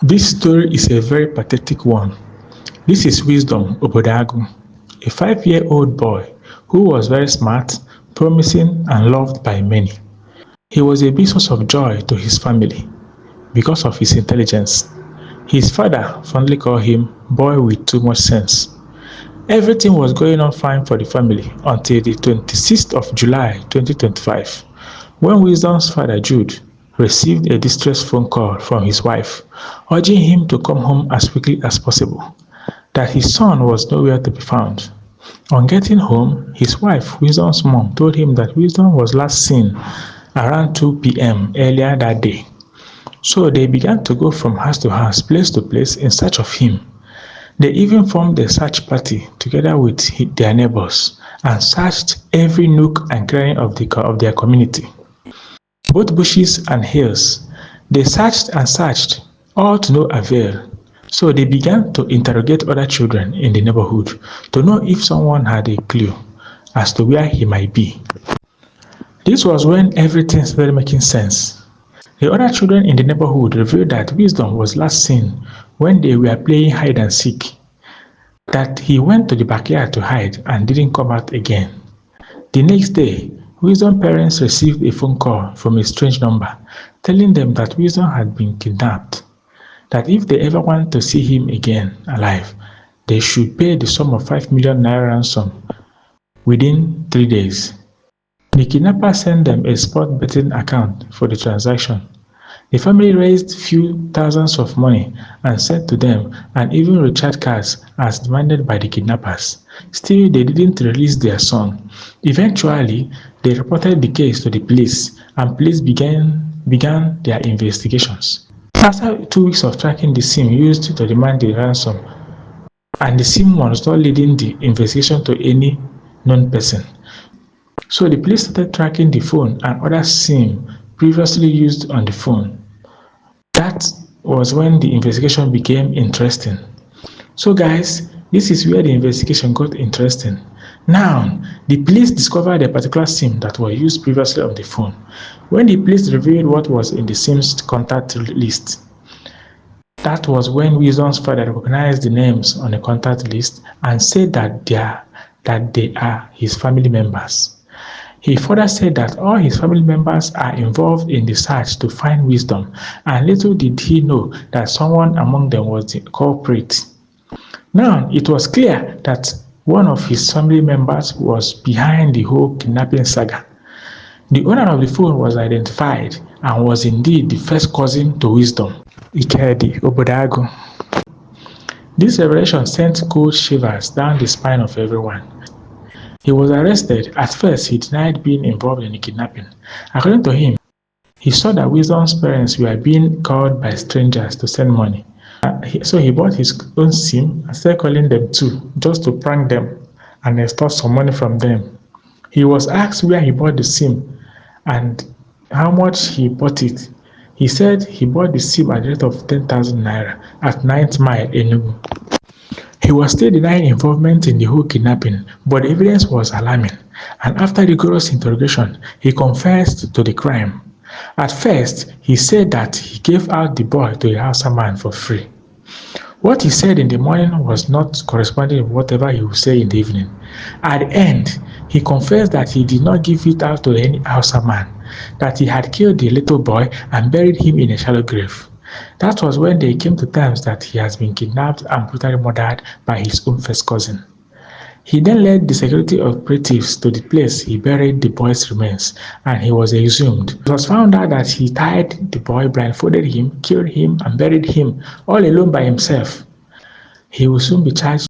This story is a very pathetic one. This is Wisdom Obodo Agu, a 5-year-old boy who was very smart, promising, and loved by many. He was a big source of joy to his family because of his intelligence. His father fondly called him "boy with too much sense." Everything was going on fine for the family until the 26th of July 2025, when Wisdom's father Jude received a distress phone call from his wife, urging him to come home as quickly as possible, that his son was nowhere to be found. On getting home, his wife, Wisdom's mom, told him that Wisdom was last seen around 2 p.m. earlier that day. So they began to go from house to house, place to place in search of him. They even formed a search party together with their neighbors and searched every nook and cranny of their community, both bushes and hills. They searched and searched, all to no avail. So they began to interrogate other children in the neighborhood to know if someone had a clue as to where he might be. This was when everything started making sense. The other children in the neighborhood revealed that Wisdom was last seen when they were playing hide and seek, that he went to the backyard to hide and didn't come out again. The next day, Wisdom parents received a phone call from a strange number telling them that Wisdom had been kidnapped, that if they ever want to see him again alive, they should pay the sum of 5 million naira ransom within 3 days. The kidnapper sent them a spot betting account for the transaction. The family raised few thousands of money and sent to them and even recharged cards as demanded by the kidnappers. Still, they didn't release their son. Eventually, they reported the case to the police and police began their investigations. After 2 weeks of tracking the SIM used to demand the ransom, and the SIM was not leading the investigation to any known person, so the police started tracking the phone and other SIM previously used on the phone. That was when the investigation became interesting. So guys, this is where the investigation got interesting. Now, the police discovered a particular SIM that was used previously on the phone. When the police revealed what was in the SIM's contact list, that was when Wisdom's father recognized the names on the contact list and said that they are his family members. He further said that all his family members are involved in the search to find Wisdom, and little did he know that someone among them was the culprit. Now, it was clear that one of his family members was behind the whole kidnapping saga. The owner of the phone was identified and was indeed the first cousin to Wisdom, Ikedi Obodo Agu. This revelation sent cold shivers down the spine of everyone. He was arrested. At first, he denied being involved in the kidnapping. According to him, he saw that Wisdom's parents were being called by strangers to send money. So he bought his own SIM and started calling them too, just to prank them and extort some money from them. He was asked where he bought the SIM and how much he bought it. He said he bought the SIM at the rate of 10,000 naira at 9th Mile, Enugu. He was still denying involvement in the whole kidnapping, but the evidence was alarming, and after rigorous interrogation, he confessed to the crime. At first, he said that he gave out the boy to a Hausa man for free. What he said in the morning was not corresponding with whatever he would say in the evening. At the end, he confessed that he did not give it out to any Hausa man, that he had killed the little boy and buried him in a shallow grave. That was when they came to terms that he has been kidnapped and brutally murdered by his own first cousin. He then led the security operatives to the place he buried the boy's remains, and he was exhumed. It was found out that he tied the boy, blindfolded him, killed him, and buried him all alone by himself. He will soon be charged